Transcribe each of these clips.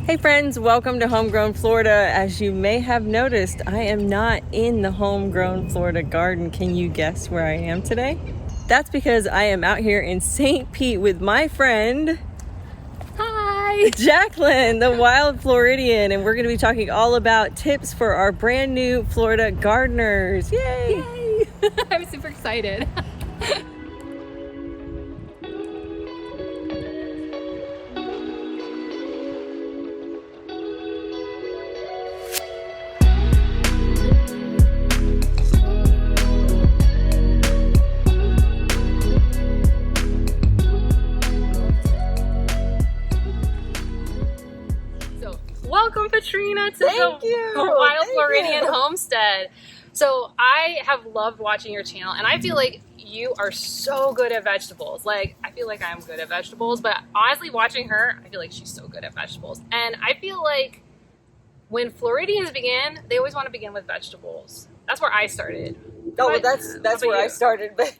Hey friends, welcome to Homegrown Florida. As you may have noticed, I am not in the Homegrown Florida garden. Can you guess where I am today? That's because I am out here in St. Pete with my friend, Hi, Jacqueline, the Wild Floridian, and we're going to be talking all about tips for our brand new Florida gardeners. Yay! Yay! I'm super excited. Welcome, Katrina, to the Wild Floridian homestead. So I have loved watching your channel, and I feel like you are so good at vegetables. Like, I feel like I'm good at vegetables, but honestly, watching her, I feel like she's so good at vegetables. And I feel like when Floridians begin, they always want to begin with vegetables. That's where I started. Oh, well, that's where I started. But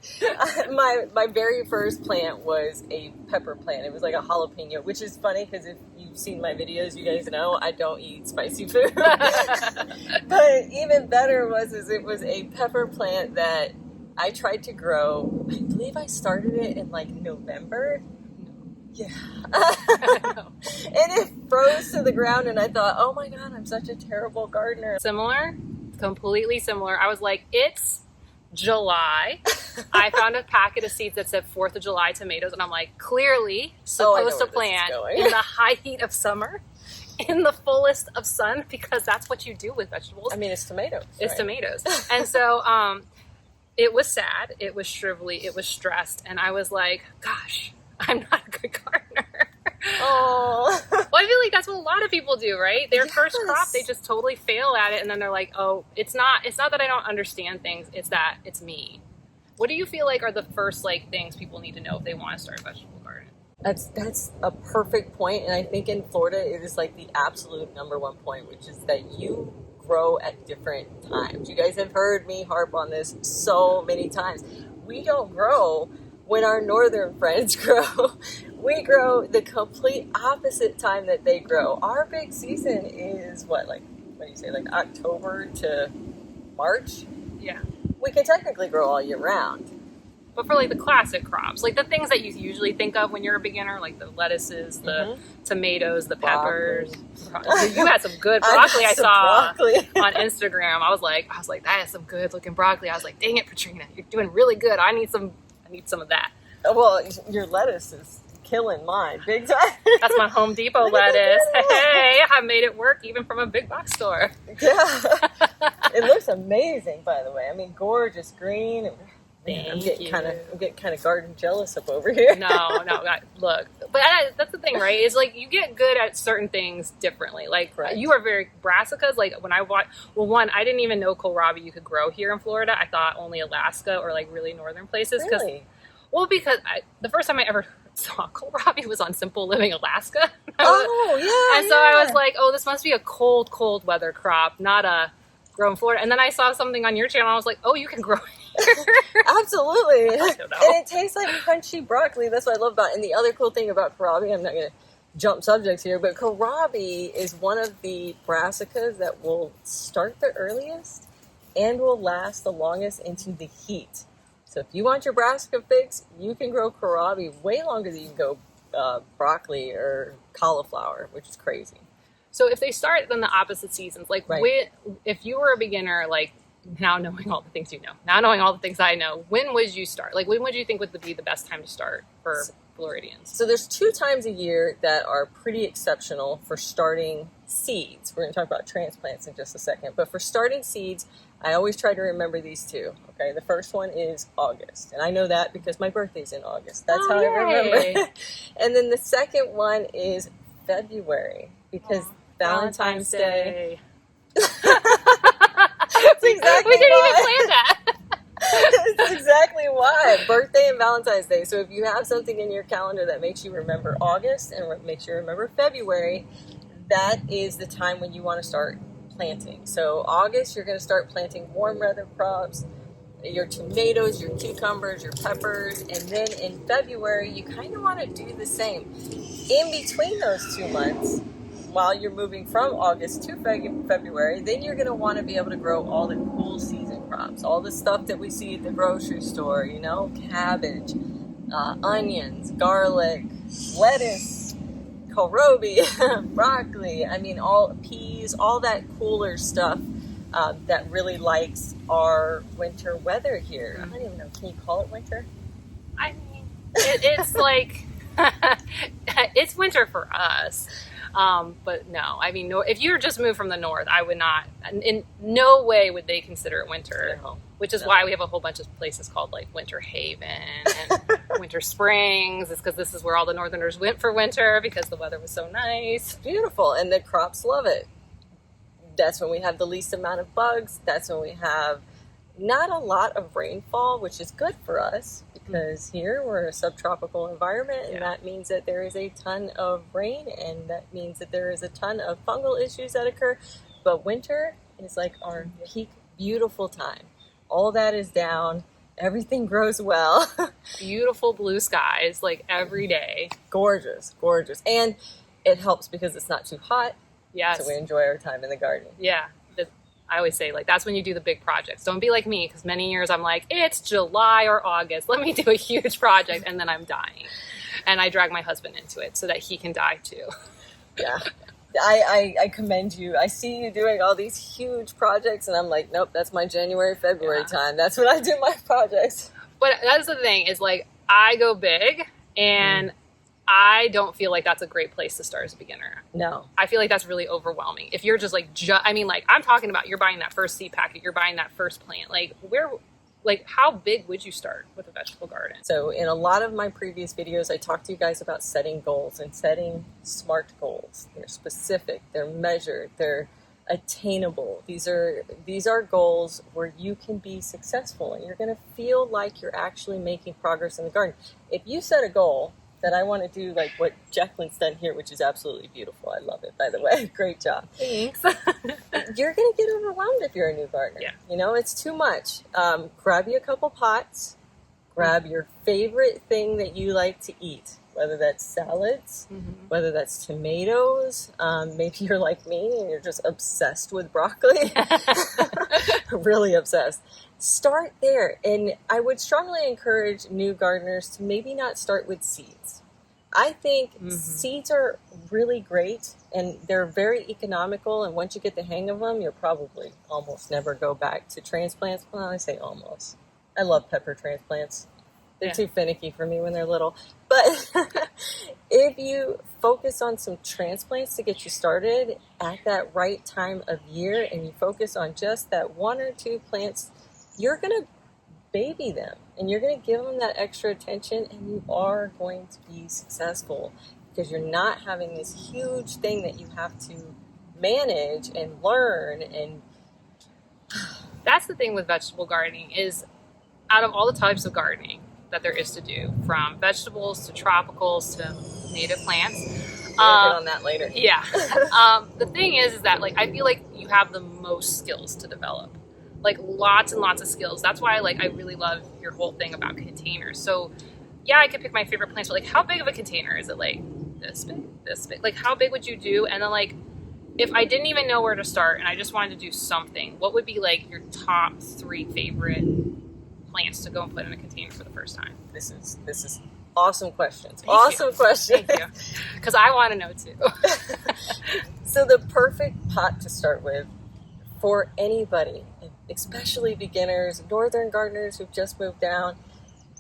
my very first plant was a pepper plant. It was like a jalapeno, which is funny because if you've seen my videos, you guys know I don't eat spicy food. But even better was it was a pepper plant that I tried to grow. I believe I started it in like November. Yeah. And it froze to the ground, and I thought, oh my God, I'm such a terrible gardener. Similar, completely similar. I was like, it's July. I found a packet of seeds that said 4th of July tomatoes, and I'm like, clearly supposed to plant in the high heat of summer, in the fullest of sun, because that's what you do with vegetables. I mean, it's tomatoes. It's tomatoes. And so it was sad, it was shrivelly, it was stressed, and I was like, gosh, I'm not a good gardener. Oh. Well, I feel like that's what a lot of people do, right? Their first crop, they just totally fail at it, and then they're like, oh, it's not that I don't understand things, it's that it's me. What do you feel like are the first things people need to know if they want to start a vegetable garden? That's a perfect point, and I think in Florida it is like the absolute #1 point, which is that you grow at different times. You guys have heard me harp on this so many times. We don't grow when our northern friends grow. We grow the complete opposite time that they grow. Our big season is what do you say, like October to March? Yeah. We can technically grow all year round. But for the classic crops, the things that you usually think of when you're a beginner, like the lettuces, the tomatoes, the peppers. You had some good broccoli I saw on Instagram. I was like, that is some good looking broccoli. I was like, dang it, Katrina, you're doing really good. I need some of that. Well, your lettuce is killing mine big time. That's my Home Depot lettuce. Hey, I made it work even from a big box store. Yeah. It looks amazing, by the way. I mean, gorgeous green. I'm getting kind of garden jealous up over here. No, look. But that's the thing, right? Is you get good at certain things differently. You are very Brassicas. When I watch, one, I didn't even know kohlrabi you could grow here in Florida. I thought only Alaska or really northern places. Really? Because the first time I ever saw kohlrabi was on Simple Living Alaska. Oh, yeah. And so I was like, oh, this must be a cold weather crop, not a grow in Florida. And then I saw something on your channel. I was like, oh, you can grow here. Absolutely. I don't know. And it tastes like crunchy broccoli. That's what I love about it. And the other cool thing about kohlrabi, I'm not going to jump subjects here, but kohlrabi is one of the brassicas that will start the earliest and will last the longest into the heat. So if you want your brassica fix, you can grow kohlrabi way longer than you can go broccoli or cauliflower, which is crazy. So if they start then the opposite seasons, if you were a beginner, now knowing all the things you know, now knowing all the things I know, when would you start? When would you think would be the best time to start for Floridians? So there's 2 times a year that are pretty exceptional for starting seeds. We're going to talk about transplants in just a second. But for starting seeds, I always try to remember these 2. Okay, the first one is August. And I know that because my birthday's in August. That's how I remember. And then the second one is February because Valentine's Day. That's exactly we didn't why. even plan that. That's exactly why. Birthday and Valentine's Day. So if you have something in your calendar that makes you remember August and makes you remember February, that is the time when you want to start planting. So August, you're going to start planting warm weather crops, your tomatoes, your cucumbers, your peppers, and then in February, you kind of want to do the same. In between those 2 months, while you're moving from August to February, then you're going to want to be able to grow all the cool season crops, all the stuff that we see at the grocery store, you know, cabbage, onions, garlic, lettuce, kohlrabi, broccoli, I mean, all peas, all that cooler stuff that really likes our winter weather here. I don't even know, can you call it winter? I mean, it's like, it's winter for us. But no, I mean, no, if you were just moved from the north, I would not, in no way would they consider it winter, which is why we have a whole bunch of places called like Winter Haven and Winter Springs. It's because this is where all the northerners went for winter because the weather was so nice. Beautiful. And the crops love it. That's when we have the least amount of bugs. That's when we have not a lot of rainfall, which is good for us because here we're a subtropical environment, and that means that there is a ton of rain, and that means that there is a ton of fungal issues that occur. But winter is like our peak beautiful time. All that is down. Everything grows well. Beautiful blue skies like every day. Gorgeous, gorgeous. And it helps because it's not too hot. Yes. So we enjoy our time in the garden. Yeah. I always say, like, that's when you do the big projects. Don't be like me, because many years I'm like, it's July or August. Let me do a huge project, and then I'm dying. And I drag my husband into it so that he can die too. Yeah. I commend you. I see you doing all these huge projects, and I'm like, nope, that's my January, February time. That's when I do my projects. But that's the thing, is like, I go big, and I don't feel like that's a great place to start as a beginner. No. I feel like that's really overwhelming. If you're just like, I mean, like, I'm talking about you're buying that first seed packet, you're buying that first plant. Like, how big would you start with a vegetable garden? So in a lot of my previous videos, I talked to you guys about setting goals and setting SMART goals. They're specific, they're measured, they're attainable. These are goals where you can be successful and you're going to feel like you're actually making progress in the garden. If you set a goal that I want to do like what Jacqueline's done here, which is absolutely beautiful. I love it, by the way. Great job. Thanks. You're going to get overwhelmed if you're a new gardener. Yeah. You know, it's too much. Grab you a couple pots. Grab your favorite thing that you like to eat, whether that's salads, whether that's tomatoes. Maybe you're like me and you're just obsessed with broccoli. Really obsessed. Start there. And I would strongly encourage new gardeners to maybe not start with seeds. I think seeds are really great and they're very economical. And once you get the hang of them, you'll probably almost never go back to transplants. Well, I say almost. I love pepper transplants. They're too finicky for me when they're little. But if you focus on some transplants to get you started at that right time of year and you focus on just that one or two plants, you're going to baby them and you're going to give them that extra attention and you are going to be successful because you're not having this huge thing that you have to manage and learn. And that's the thing with vegetable gardening is out of all the types of gardening that there is to do, from vegetables to tropicals to native plants. We'll get on that later. Yeah. The thing is that like I feel like you have the most skills to develop. Like lots and lots of skills. That's why like I really love your whole thing about containers. So yeah, I could pick my favorite plants, but like how big of a container is it? Like this big, this big? Like how big would you do? And then like if I didn't even know where to start and I just wanted to do something, what would be like your top 3 favorite plants to go and put in a container for the first time? This is awesome questions. Awesome questions. Thank you. Because I want to know too. So the perfect pot to start with for anybody, especially beginners, northern gardeners who've just moved down,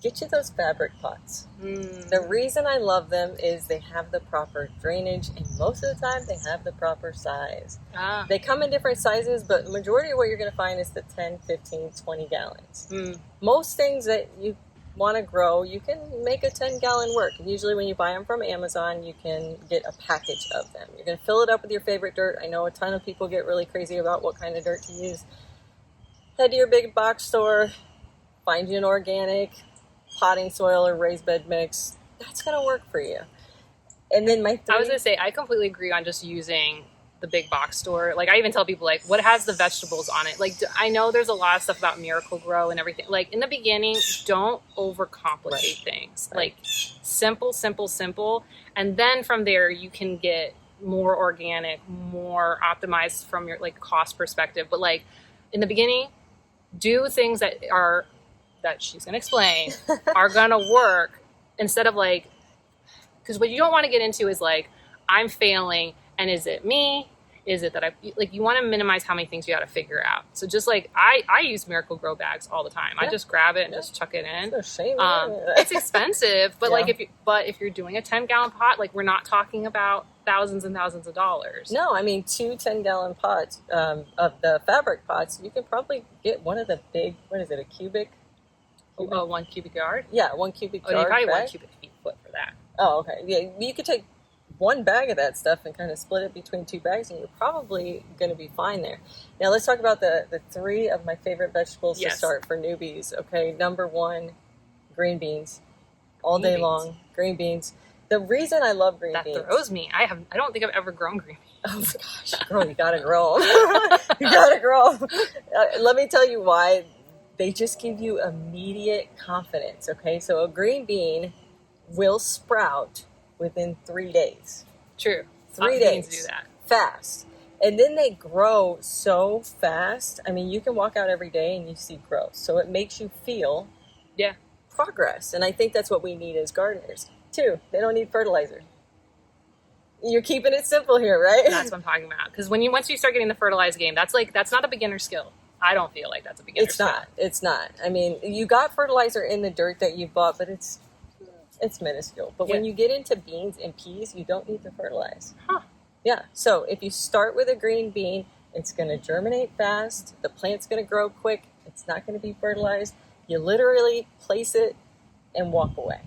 get you those fabric pots. The reason I love them is they have the proper drainage and most of the time they have the proper size. They come in different sizes, but the majority of what you're going to find is the 10, 15, 20 gallons. Most things that you want to grow, you can make a 10-gallon work. Usually when you buy them from Amazon, you can get a package of them. You're going to fill it up with your favorite dirt. I know a ton of people get really crazy about what kind of dirt to use. Head to your big box store, find you an organic potting soil or raised bed mix. That's going to work for you. And then I was going to say, I completely agree on just using the big box store. Like I even tell people like, what has the vegetables on it? Like I know there's a lot of stuff about Miracle Grow and everything. Like in the beginning, don't overcomplicate things. Like simple. And then from there you can get more organic, more optimized from your like cost perspective. But like in the beginning, do things that she's going to explain are going to work, instead of like, because what you don't want to get into is like, I'm failing, and is it me? Is it that you want to minimize how many things you got to figure out. So just like I use Miracle Grow bags all the time. Yeah. I just grab it and just chuck it in. No shame. It's expensive, but like if you're doing a 10-gallon pot, like we're not talking about thousands and thousands of dollars. No, I mean 2 10-gallon pots of the fabric pots. You can probably get one of the big. What is it? A cubic? Oh, 1 cubic yard. Yeah, 1 cubic yard. Oh, you probably bag. 1 cubic foot for that. Oh, okay. Yeah, you could take 1 bag of that stuff and kind of split it between 2 bags, and you're probably going to be fine there. Now let's talk about the 3 of my favorite vegetables to start for newbies. Okay, number 1, green beans, all day long. Green beans. The reason I love green beans. That throws me. I don't think I've ever grown green beans. Oh my gosh, girl, you gotta grow 'em. You gotta grow 'em. Let me tell you why. They just give you immediate confidence. Okay, so a green bean will sprout within 3 days. True. 3 days. Do that. Fast. And then they grow so fast. I mean, you can walk out every day and you see growth. So it makes you feel progress. And I think that's what we need as gardeners. 2, they don't need fertilizer. You're keeping it simple here, right? That's what I'm talking about. Because once you start getting the fertilized game, that's not a beginner skill. I don't feel like that's a beginner skill. It's not. I mean, you got fertilizer in the dirt that you bought, but it's minuscule. But when you get into beans and peas, you don't need to fertilize. Huh. Yeah. So if you start with a green bean, it's going to germinate fast. The plant's going to grow quick. It's not going to be fertilized. You literally place it and walk away.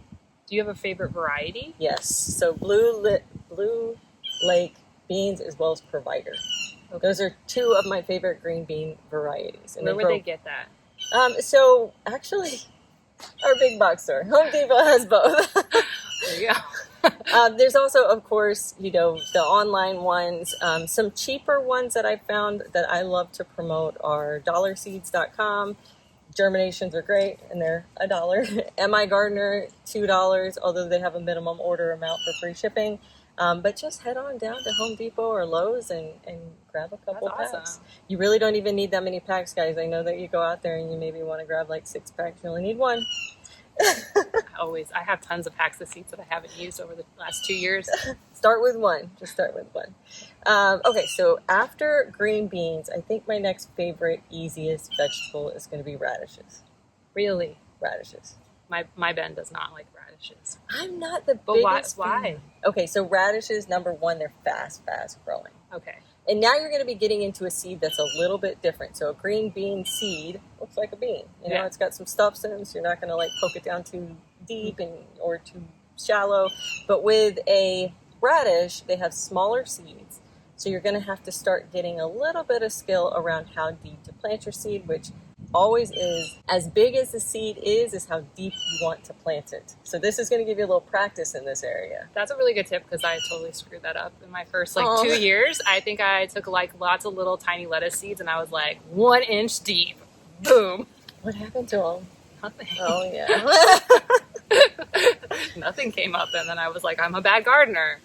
Do you have a favorite variety? Yes. So Blue Lake beans as well as Provider. Okay. Those are 2 of my favorite green bean varieties. And where would they get that? So actually, our big box store, Home Depot, has both. There you go. There's also, of course, the online ones. Some cheaper ones that I found that I love to promote are dollarseeds.com. Germinations are great, and they're $1. MI Gardener, $2, although they have a minimum order amount for free shipping. But just head on down to Home Depot or Lowe's and grab a couple packs. Awesome. You really don't even need that many packs, guys. I know that you go out there and you maybe want to grab like 6 packs. You only need 1. I have tons of packs of seeds that I haven't used over the last 2 years. Start with 1. Just start with 1. Okay, so after green beans, I think my next favorite, easiest vegetable is going to be radishes. Really? Radishes. My Ben does not like radishes. I'm not the biggest why? fan. Okay, so radishes, number 1, they're fast growing. Okay. And now you're going to be getting into a seed that's a little bit different. So a green bean seed looks like a bean. You know, it's got some stuff in it, so you're not going to like poke it down too deep or too shallow. But with a radish, they have smaller seeds. So you're going to have to start getting a little bit of skill around how deep to plant your seed, which always is as big as the seed is how deep you want to plant it. So this is going to give you a little practice in this area. That's a really good tip, because I totally screwed that up in my first 2 years. I think I took like lots of little tiny lettuce seeds, and I was like 1 inch deep. Boom. What happened to them? Nothing. Oh yeah. Nothing came up, and then I was like, I'm a bad gardener.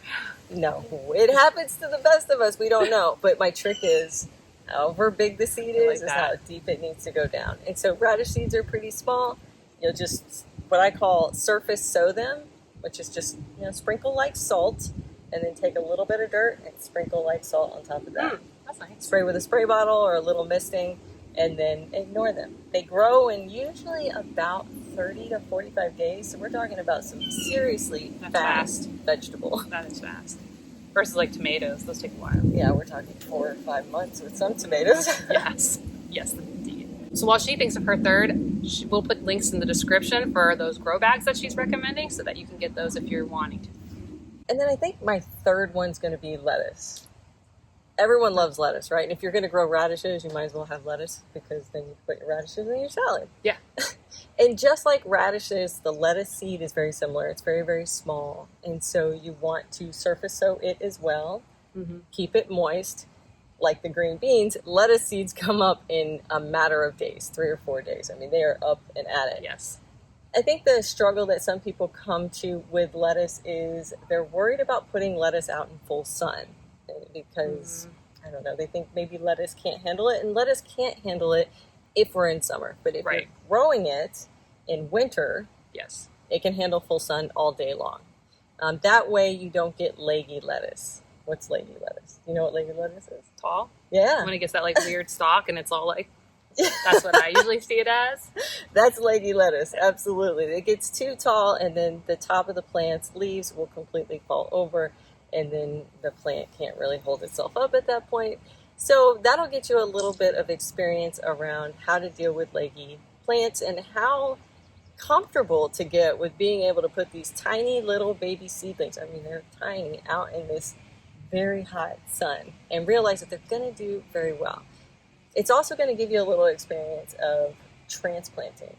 No, it happens to the best of us. We don't know. But my trick is, however big the seed is how deep it needs to go down. And so radish seeds are pretty small. You'll just, what I call surface sow them, which is just, sprinkle like salt, and then take a little bit of dirt and sprinkle like salt on top of that. That's nice. Spray with a spray bottle or a little misting, and then ignore them. They grow in usually about 30 to 45 days. So we're talking about some seriously fast vegetable. That is fast. Versus like tomatoes, those take a while. Yeah, we're talking 4 or 5 months with some tomatoes. Yes, indeed. So while she thinks of her third, we'll put links in the description for those grow bags that she's recommending, so that you can get those if you're wanting to. And then I think my third one's going to be lettuce. Everyone loves lettuce, right? And if you're going to grow radishes, you might as well have lettuce, because then you put your radishes in your salad. Yeah. And just like radishes, the lettuce seed is very similar. It's very, very small. And so you want to surface sow it as well. Mm-hmm. Keep it moist. Like the green beans, lettuce seeds come up in a matter of days, 3 or 4 days. I mean, they are up and at it. Yes. I think the struggle that some people come to with lettuce is they're worried about putting lettuce out in full sun. because, I don't know, they think maybe lettuce can't handle it. And lettuce can't handle it if we're in summer. But if you're growing it in winter, yes, it can handle full sun all day long. That way you don't get leggy lettuce. What's leggy lettuce? You know what leggy lettuce is? Tall? Yeah. When it gets that like weird stalk and it's all like, that's what I usually see it as. That's leggy lettuce, absolutely. It gets too tall, and then the top of the plant's leaves will completely fall over, and then the plant can't really hold itself up at that point. So that'll get you a little bit of experience around how to deal with leggy plants and how comfortable to get with being able to put these tiny little baby seedlings, I mean they're tiny, out in this very hot sun and realize that they're going to do very well. It's also going to give you a little experience of transplanting.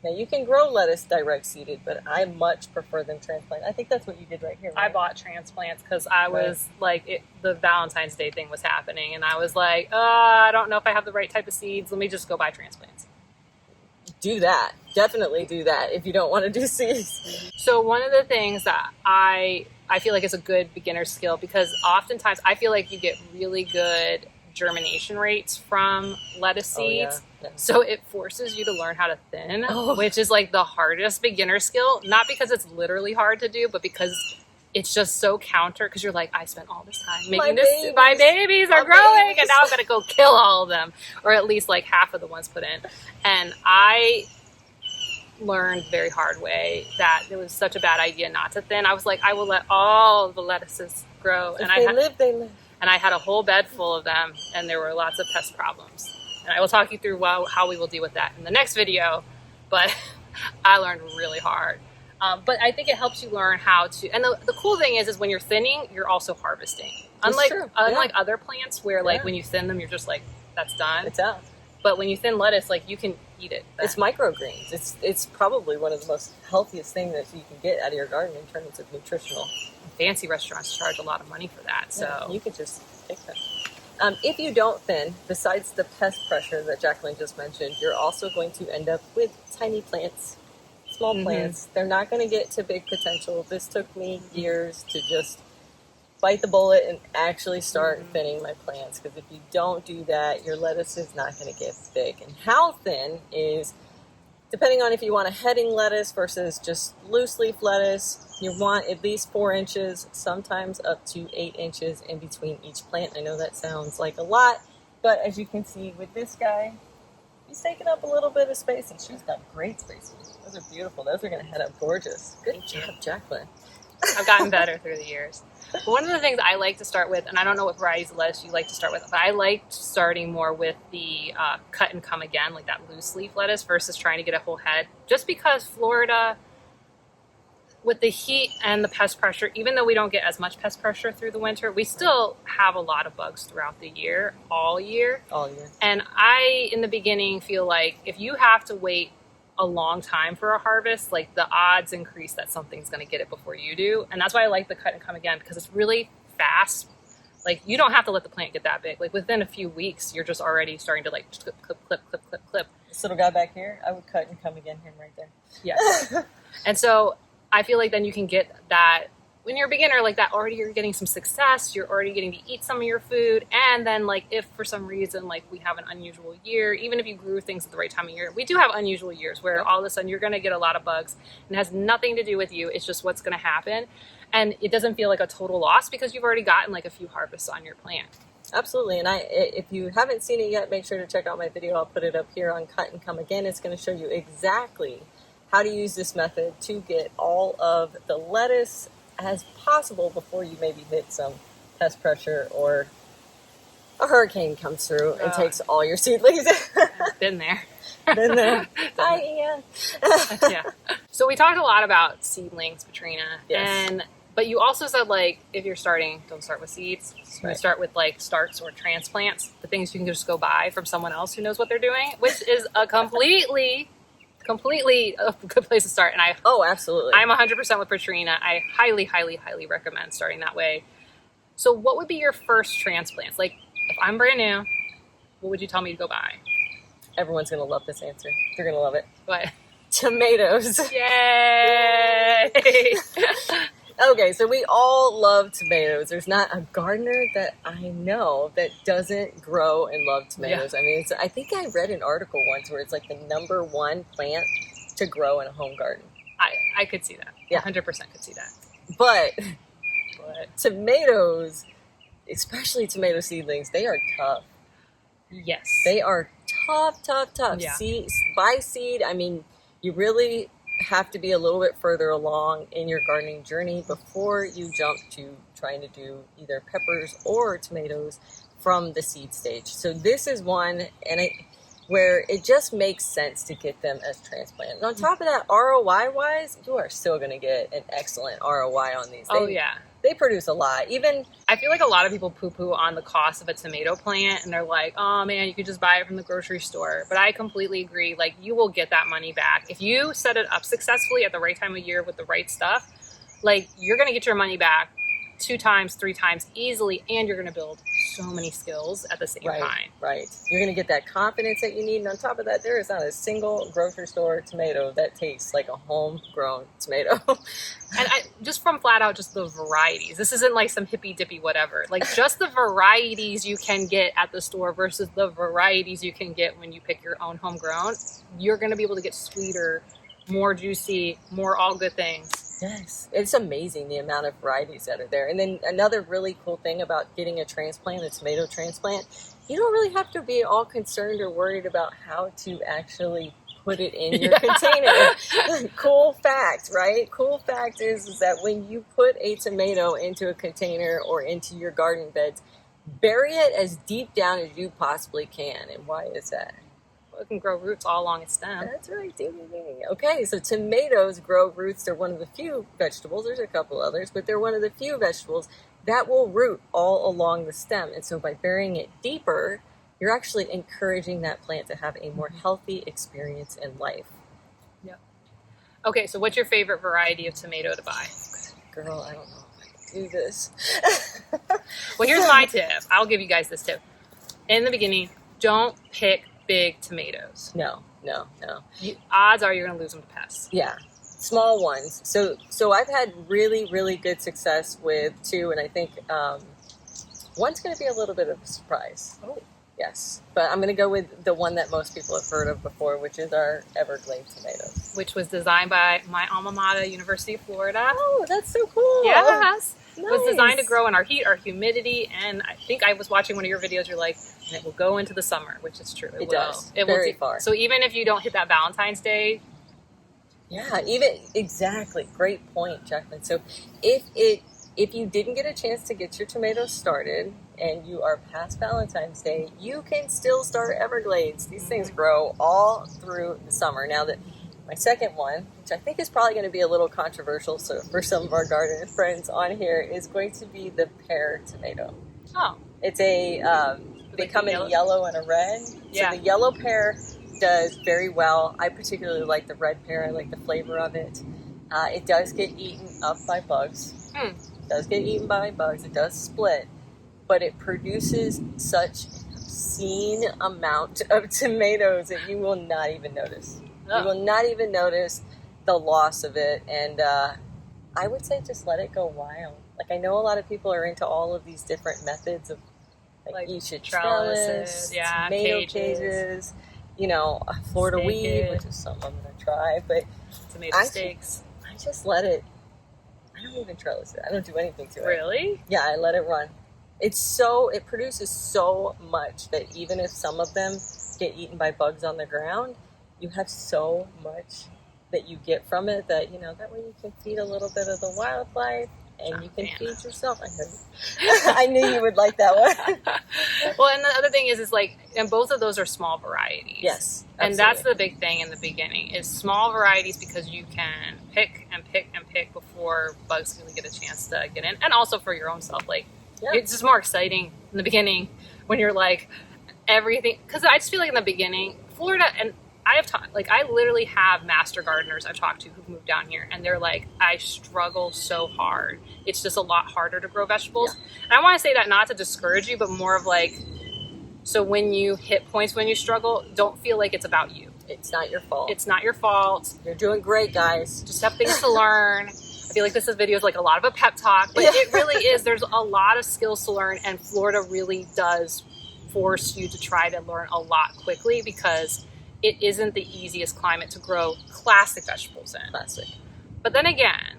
Now you can grow lettuce direct seeded, but I much prefer them transplant. I think that's what you did right here. Right? I bought transplants because I was like, the Valentine's Day thing was happening, and I was like, I don't know if I have the right type of seeds. Let me just go buy transplants. Do that. Definitely do that if you don't want to do seeds. So one of the things that I feel like is a good beginner skill, because oftentimes I feel like you get really good germination rates from lettuce seeds. Yeah. So it forces you to learn how to thin, which is like the hardest beginner skill, not because it's literally hard to do, but because it's just so counter, because you're like, I spent all this time making this, my babies are growing, and now I'm gonna go kill all of them, or at least like half of the ones put in. And I learned very hard way that it was such a bad idea not to thin. I was like, I will let all the lettuces grow, and they live. And I had a whole bed full of them, and there were lots of pest problems. And I will talk you through how we will deal with that in the next video, but I learned really hard. But I think it helps you learn how to, and the cool thing is when you're thinning, you're also harvesting. Unlike other plants where like when you thin them, you're just like, that's done. It's out. But when you thin lettuce, like you can eat it. It's microgreens. It's probably one of the most healthiest things that you can get out of your garden in terms of nutritional. Fancy restaurants charge a lot of money for that, so you could just take that. If you don't thin, besides the pest pressure that Jacqueline just mentioned, you're also going to end up with tiny plants, small plants. They're not going to get to big potential. This took me years to just bite the bullet and actually start thinning my plants, because if you don't do that, your lettuce is not going to get big. And how thin is depending on if you want a heading lettuce versus just loose leaf lettuce. You want at least 4 inches, sometimes up to 8 inches in between each plant. I know that sounds like a lot, but as you can see with this guy, he's taking up a little bit of space, and she's got great spacing. Those are beautiful. Those are going to head up gorgeous. Good job, Jacqueline. I've gotten better through the years. But one of the things I like to start with, and I don't know what varieties of lettuce you like to start with, but I like starting more with the cut and come again, like that loose leaf lettuce, versus trying to get a whole head. Just because Florida, with the heat and the pest pressure, even though we don't get as much pest pressure through the winter, we still have a lot of bugs throughout the year, all year. All year. And I, in the beginning, feel like if you have to wait a long time for a harvest, like the odds increase that something's going to get it before you do. And that's why I like the cut and come again, because it's really fast. Like you don't have to let the plant get that big. Like within a few weeks, you're just already starting to like just clip. This little guy back here, I would cut and come again him right there. Yeah. And so I feel like then you can get that when you're a beginner, like that already you're getting some success, you're already getting to eat some of your food. And then like if for some reason like we have an unusual year, even if you grew things at the right time of year, we do have unusual years where all of a sudden you're going to get a lot of bugs, and it has nothing to do with you. It's just what's going to happen. And it doesn't feel like a total loss because you've already gotten like a few harvests on your plant. Absolutely. And if you haven't seen it yet, make sure to check out my video. I'll put it up here on Cut and Come Again. It's going to show you exactly how to use this method to get all of the lettuce as possible before you maybe hit some pest pressure or a hurricane comes through and takes all your seedlings. Been there. Been there. Hi, Ian. Yeah. So we talked a lot about seedlings, Katrina. Yes. But you also said, like, if you're starting, don't start with seeds. You start with, like, starts or transplants, the things you can just go buy from someone else who knows what they're doing, which is a completely a good place to start. And absolutely. I'm 100% with Katrina. I highly, highly, highly recommend starting that way. So what would be your first transplants? Like, if I'm brand new, what would you tell me to go buy? Everyone's going to love this answer. They're going to love it. What? Tomatoes. Yay! Okay, so we all love tomatoes. There's not a gardener that I know that doesn't grow and love tomatoes. Yeah. I mean, I think I read an article once where it's like the #1 plant to grow in a home garden. I could see that. Yeah. 100% could see that. But tomatoes, especially tomato seedlings, they are tough. Yes. They are tough. Yeah. By seed, I mean, you really have to be a little bit further along in your gardening journey before you jump to trying to do either peppers or tomatoes from the seed stage. So this is one where it just makes sense to get them as transplants. And on top of that, ROI wise, you are still going to get an excellent ROI on these. They produce a lot. Even I feel like a lot of people poo-poo on the cost of a tomato plant, and they're like, oh man, you could just buy it from the grocery store. But I completely agree. Like, you will get that money back. If you set it up successfully at the right time of year with the right stuff, like, you're going to get your money back 2 times, 3 times easily, and you're going to build so many skills at the same time. Right. You're going to get that confidence that you need. And on top of that, there is not a single grocery store tomato that tastes like a homegrown tomato. And just from flat out, just the varieties. This isn't like some hippy dippy whatever. Like, just the varieties you can get at the store versus the varieties you can get when you pick your own homegrown. You're going to be able to get sweeter, more juicy, more all good things. Yes, it's amazing the amount of varieties that are there. And then another really cool thing about getting a tomato transplant, you don't really have to be all concerned or worried about how to actually put it in your container. Cool fact, right? Cool fact is that when you put a tomato into a container or into your garden beds, bury it as deep down as you possibly can. And why is that? It can grow roots all along its stem. That's right. Ding, ding, ding. Okay, so tomatoes grow roots. They're one of the few vegetables. There's a couple others, but they're one of the few vegetables that will root all along the stem. And so by burying it deeper, you're actually encouraging that plant to have a more healthy experience in life. Yep. Okay, so what's your favorite variety of tomato to buy? Girl, I don't know if I can do this. Well, here's my tip. I'll give you guys this tip. In the beginning, don't pick big tomatoes. No. Odds are you're going to lose them to pests. Yeah, small ones. So I've had really, really good success with 2, and I think one's going to be a little bit of a surprise. Oh. Yes, but I'm going to go with the one that most people have heard of before, which is our Everglade tomatoes. Which was designed by my alma mater, University of Florida. Oh, that's so cool. Yes. Nice. It was designed to grow in our heat, our humidity, and I think I was watching one of your videos, you're like, and it will go into the summer, which is true. It does. It Very will far. So even if you don't hit that Valentine's Day. Yeah, exactly. Great point, Jacqueline. So if you didn't get a chance to get your tomatoes started and you are past Valentine's Day, you can still start Everglades. These things grow all through the summer. Now, my second one, which I think is probably going to be a little controversial so for some of our garden friends on here, is going to be the pear tomato. Oh. It's they come in yellow and a red. Yeah. So the yellow pear does very well. I particularly like the red pear. I like the flavor of it. It does get eaten up by bugs. It does get eaten by bugs. It does split. But it produces such an obscene amount of tomatoes that you will not even notice. Oh. You will not even notice the loss of it. And I would say just let it go wild. Like, I know a lot of people are into all of these different methods of, like you should trellis, tomato cages, Florida weed, which is something I'm going to try. But tomato steaks. I just let it. I don't even trellis it. I don't do anything to it. Really? Yeah, I let it run. It produces so much that even if some of them get eaten by bugs on the ground, you have so much that you get from it that, that way you can feed a little bit of the wildlife and you can feed yourself. I knew you would like that one. Well, and the other thing is like, and both of those are small varieties. Yes. Absolutely. And that's the big thing in the beginning is small varieties because you can pick and pick and pick before bugs really get a chance to get in. And also for your own self, like, it's just more exciting in the beginning when you're like everything. Because I just feel like in the beginning, Florida, and I literally have master gardeners I've talked to who've moved down here, and they're like, I struggle so hard. It's just a lot harder to grow vegetables. Yeah. And I want to say that not to discourage you, but more of like, so when you hit points when you struggle, don't feel like it's about you. It's not your fault. It's not your fault. You're doing great, guys. Just have things to learn. feel like this video is like a lot of a pep talk, but it really is. There's a lot of skills to learn, and Florida really does force you to try to learn a lot quickly because it isn't the easiest climate to grow classic vegetables in. Classic. But then again,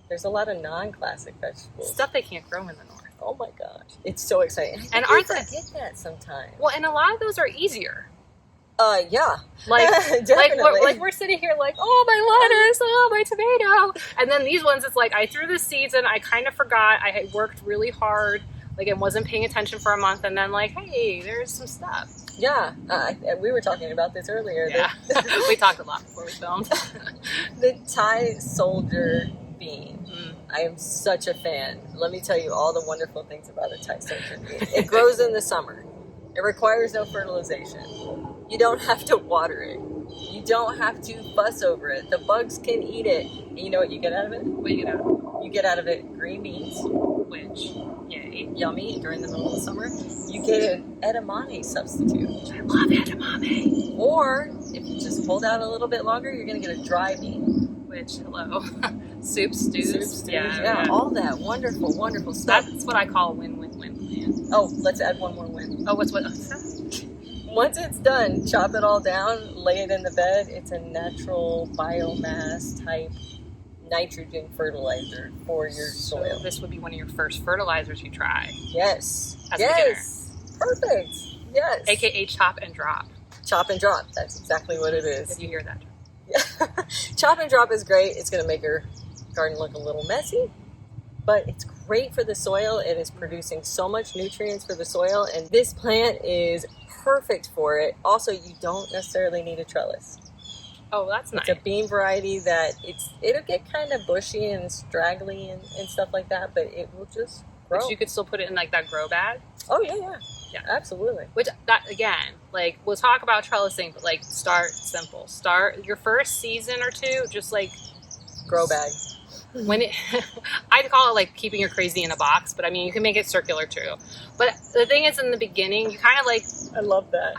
there's a lot of non-classic vegetables. Stuff they can't grow in the north. Oh my gosh. It's so exciting. And aren't they? I get that sometimes. Well, and a lot of those are easier. Yeah. Like, definitely. like we're sitting here like, oh, my lettuce, oh, my tomato. And then these ones, it's like, I threw the seeds in, I kind of forgot, I had worked really hard, like, and wasn't paying attention for a month, and then like, hey, there's some stuff. Yeah. We were talking about this earlier. Yeah. We talked a lot before we filmed. The Thai soldier bean. I am such a fan. Let me tell you all the wonderful things about a Thai soldier bean. It grows in the summer. It requires no fertilization. You don't have to water it. You don't have to fuss over it. The bugs can eat it. And you know what you get out of it? What do you get out of it? You get out of it green beans, Which, yay. yummy during the middle of the summer. You get an edamame substitute. I love edamame. Or, if you just hold out a little bit longer, you're going to get a dry bean. Which, hello. Soup, stews. Yeah, all that wonderful, wonderful stuff. That's what I call a win-win-win plan. Oh, let's add one more win. Oh, what's what? Once it's done, chop it all down, lay it in the bed. It's a natural biomass type nitrogen fertilizer for your soil. So this would be one of your first fertilizers you try. Yes. As a yes. Perfect. Yes. AKA chop and drop. Chop and drop. That's exactly what it is. Did you hear that? Yeah. Chop and drop is great. It's going to make your garden look a little messy, but it's great for the soil. It is producing so much nutrients for the soil, and this plant is perfect for it. Also, you don't necessarily need a trellis. Oh, that's nice. It's a bean variety that it'll get kind of bushy and straggly and stuff like that, but it will just grow. But you could still put it in like that grow bag. Oh yeah, absolutely. Which that again, like we'll talk about trellising, but like start simple. Start your first season or two, just like grow bag. When it, I'd call it like keeping your crazy in a box, but I mean you can make it circular too. But the thing is, in the beginning, you kind of like. I love that.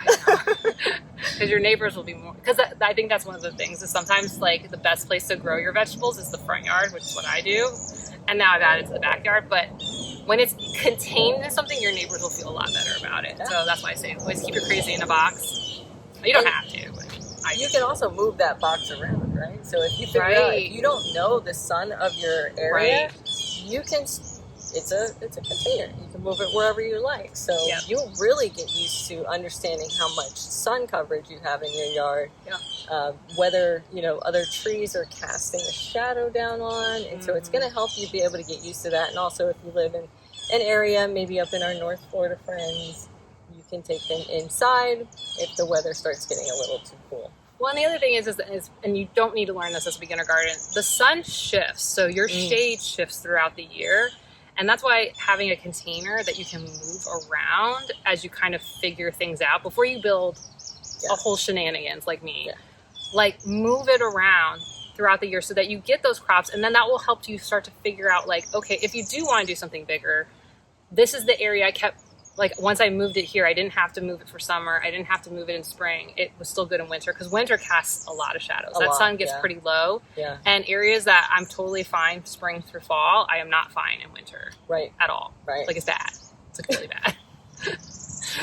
Because your neighbors will be more. Because I think that's one of the things is sometimes like the best place to grow your vegetables is the front yard, which is what I do. And now I've added to the backyard. But when it's contained in something, your neighbors will feel a lot better about it. Yeah. So that's why I say always keep your crazy in a box. You don't have to, but you can also move that box around, right? So if you figure out, if you don't know the sun of your area, you can. It's a container. You can move it wherever you like. So you'll really get used to understanding how much sun coverage you have in your yard. Yeah. Whether other trees are casting a shadow down on, and so it's going to help you be able to get used to that. And also, if you live in an area, maybe up in our North Florida friends, you can take them inside if the weather starts getting a little too cool. Well, and the other thing is, and you don't need to learn this as a beginner garden, the sun shifts, so your shade shifts throughout the year. And that's why having a container that you can move around as you kind of figure things out before you build a whole shenanigans like me, like move it around throughout the year so that you get those crops. And then that will help you start to figure out like, okay, if you do want to do something bigger, this is the area I kept. Like once I moved it here, I didn't have to move it for summer. I didn't have to move it in spring. It was still good in winter because winter casts a lot of shadows. That sun gets pretty low. Yeah. And areas that I'm totally fine spring through fall, I am not fine in winter. Right. At all. Right. Like it's bad. It's like really bad.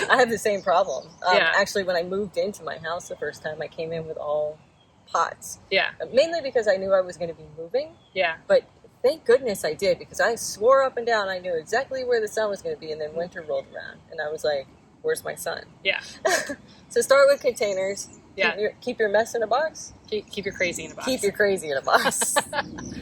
I have the same problem. Actually, when I moved into my house the first time, I came in with all pots. Yeah. Mainly because I knew I was going to be moving. Yeah. But thank goodness I did, because I swore up and down I knew exactly where the sun was going to be, and then winter rolled around, and I was like, where's my sun? Yeah. So start with containers. Yeah. Keep your mess in a box. Keep your crazy in a box. Keep your crazy in a box.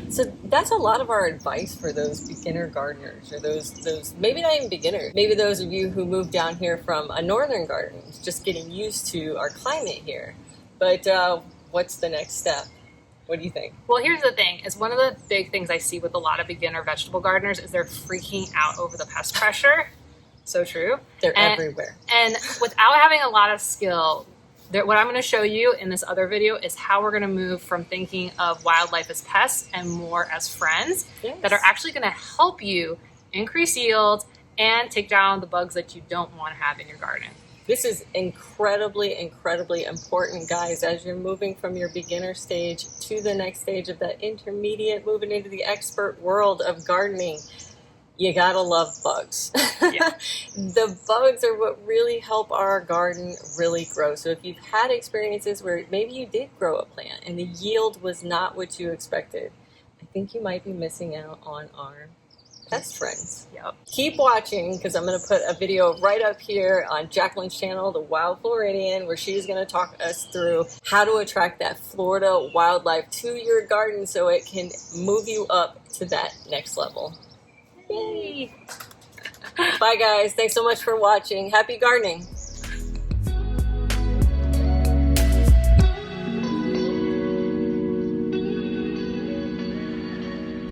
So that's a lot of our advice for those beginner gardeners, or those maybe not even beginners. Maybe those of you who moved down here from a northern garden, just getting used to our climate here. But what's the next step? What do you think? Well, here's the thing. Is one of the big things I see with a lot of beginner vegetable gardeners is they're freaking out over the pest pressure. So true. They're everywhere. And without having a lot of skill, what I'm going to show you in this other video is how we're going to move from thinking of wildlife as pests and more as friends that are actually going to help you increase yield and take down the bugs that you don't want to have in your garden. This is incredibly, incredibly important, guys, as you're moving from your beginner stage to the next stage of that intermediate, moving into the expert world of gardening. You gotta love bugs. Yeah. The bugs are what really help our garden really grow. So if you've had experiences where maybe you did grow a plant and the yield was not what you expected, I think you might be missing out on our pest friends. Yep. Keep watching, because I'm going to put a video right up here on Jacqueline's channel, the Wild Floridian, where she's going to talk us through how to attract that Florida wildlife to your garden so it can move you up to that next level. Yay! Bye, guys. Thanks so much for watching. Happy gardening.